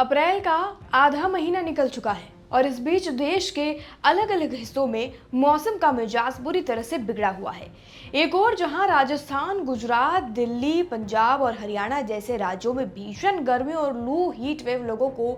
अप्रैल का आधा महीना निकल चुका है और इस बीच देश के अलग अलग हिस्सों में मौसम का मिजाज बुरी तरह से बिगड़ा हुआ है। एक और जहां राजस्थान, गुजरात, दिल्ली, पंजाब और हरियाणा जैसे राज्यों में भीषण गर्मी और लू हीट वेव लोगों को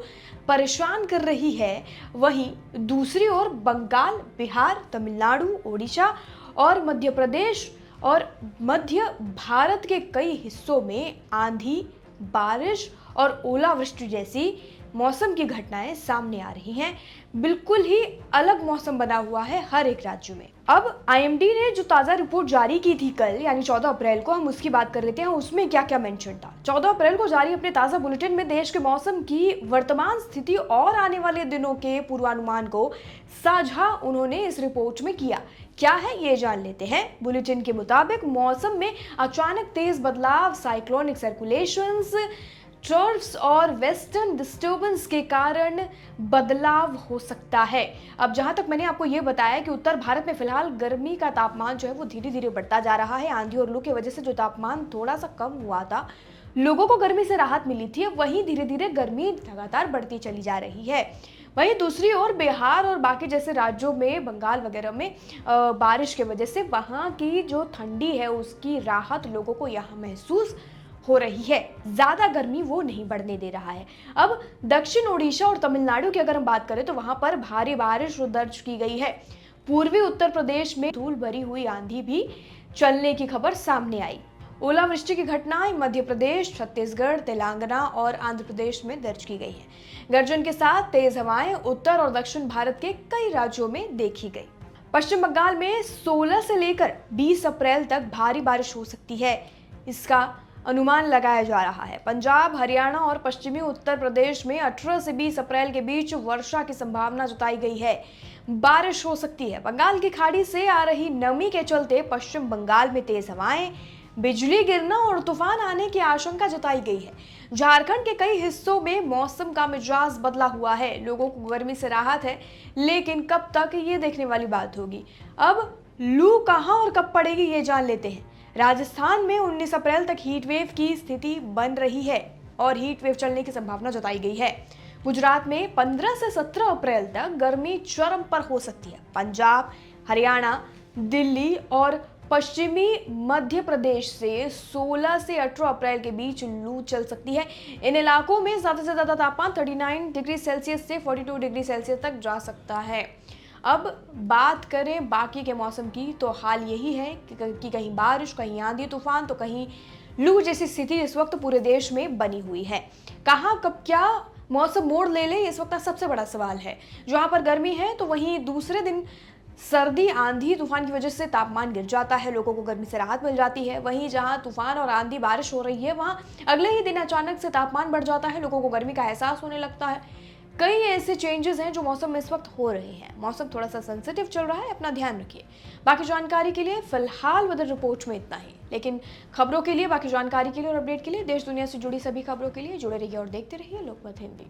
परेशान कर रही है, वहीं दूसरी ओर बंगाल, बिहार, तमिलनाडु, ओडिशा और मध्य प्रदेश और मध्य भारत के कई हिस्सों में आंधी, बारिश और ओलावृष्टि जैसी मौसम की घटनाएं सामने आ रही हैं। बिल्कुल ही अलग मौसम बना हुआ है हर एक राज्य में। अब आईएमडी ने जो ताजा रिपोर्ट जारी की थी कल यानी 14 अप्रैल को, हम उसकी बात कर लेते हैं। उसमें क्या क्या मेंशन था। 14 अप्रैल को जारी अपने ताजा बुलेटिन में देश के मौसम की वर्तमान स्थिति और आने वाले दिनों के पूर्वानुमान को साझा उन्होंने इस रिपोर्ट में किया। क्या है ये जान लेते हैं। बुलेटिन के मुताबिक मौसम में अचानक तेज बदलाव, साइक्लोनिक सर्कुलेशंस, ट्रफ्स और वेस्टर्न डिस्टर्बेंस के कारण बदलाव हो सकता है। अब जहां तक मैंने आपको ये बताया कि उत्तर भारत में फिलहाल गर्मी का तापमान जो है वो धीरे धीरे बढ़ता जा रहा है। आंधी और लू की वजह से जो तापमान थोड़ा सा कम हुआ था, लोगों को गर्मी से राहत मिली थी, अब वहीं धीरे धीरे गर्मी लगातार बढ़ती चली जा रही है। वहीं दूसरी ओर बिहार और बाकी जैसे राज्यों में, बंगाल वगैरह में बारिश की वजह से वहां की जो ठंडी है उसकी राहत लोगों को यहाँ महसूस हो रही है। ज्यादा गर्मी वो नहीं बढ़ने दे रहा है। अब दक्षिण ओडिशा और तमिलनाडु की अगर हम बात करें तो वहां पर भारी बारिश दर्ज की गई है। पूर्वी उत्तर प्रदेश में धूल भरी हुई आंधी भी चलने की खबर सामने आई। ओलावृष्टि की घटनाएं मध्य प्रदेश, छत्तीसगढ़, तेलंगाना और आंध्र प्रदेश में दर्ज की गई है। गर्जन के साथ तेज हवाएं उत्तर और दक्षिण भारत के कई राज्यों में देखी गई। पश्चिम बंगाल में 16 से लेकर 20 अप्रैल तक भारी बारिश हो सकती है, इसका अनुमान लगाया जा रहा है। पंजाब, हरियाणा और पश्चिमी उत्तर प्रदेश में 18 से 20 अप्रैल के बीच वर्षा की संभावना जताई गई है। बारिश हो सकती है। बंगाल की खाड़ी से आ रही नमी के चलते पश्चिम बंगाल में तेज हवाएं, बिजली गिरना और तूफान आने की आशंका जताई गई है। झारखंड के कई हिस्सों में मौसम का मिजाज बदला हुआ है। लोगों को गर्मी से राहत है, लेकिन कब तक ये देखने वाली बात होगी। अब लू कहां और कब पड़ेगी ये जान लेते हैं। राजस्थान में 19 अप्रैल तक हीट वेव की स्थिति बन रही है और हीट वेव चलने की संभावना जताई गई है। गुजरात में 15 से 17 अप्रैल तक गर्मी चरम पर हो सकती है। पंजाब, हरियाणा, दिल्ली और पश्चिमी मध्य प्रदेश से 16 से 18 अप्रैल के बीच लू चल सकती है। इन इलाकों में ज्यादा से ज्यादा तापमान 39 डिग्री सेल्सियस से 42 डिग्री सेल्सियस तक जा सकता है। अब बात करें बाकी के मौसम की तो हाल यही है कि कहीं बारिश, कहीं आंधी तूफान तो कहीं लू जैसी स्थिति इस वक्त पूरे देश में बनी हुई है। कहाँ कब क्या मौसम मोड़ ले ले, इस वक्त का सबसे बड़ा सवाल है। जहां पर गर्मी है तो वहीं दूसरे दिन सर्दी, आंधी तूफान की वजह से तापमान गिर जाता है, लोगों को गर्मी से राहत मिल जाती है। वहीं जहां तूफान और आंधी बारिश हो रही है वहां अगले ही दिन अचानक से तापमान बढ़ जाता है, लोगों को गर्मी का एहसास होने लगता है। कई ऐसे चेंजेस हैं जो मौसम में इस वक्त हो रहे हैं। मौसम थोड़ा सा सेंसिटिव चल रहा है, अपना ध्यान रखिए। बाकी जानकारी के लिए फिलहाल वेदर रिपोर्ट में इतना ही, लेकिन खबरों के लिए, बाकी जानकारी के लिए और अपडेट के लिए, देश दुनिया से जुड़ी सभी खबरों के लिए जुड़े रहिए और देखते रहिए लोकमत हिंदी।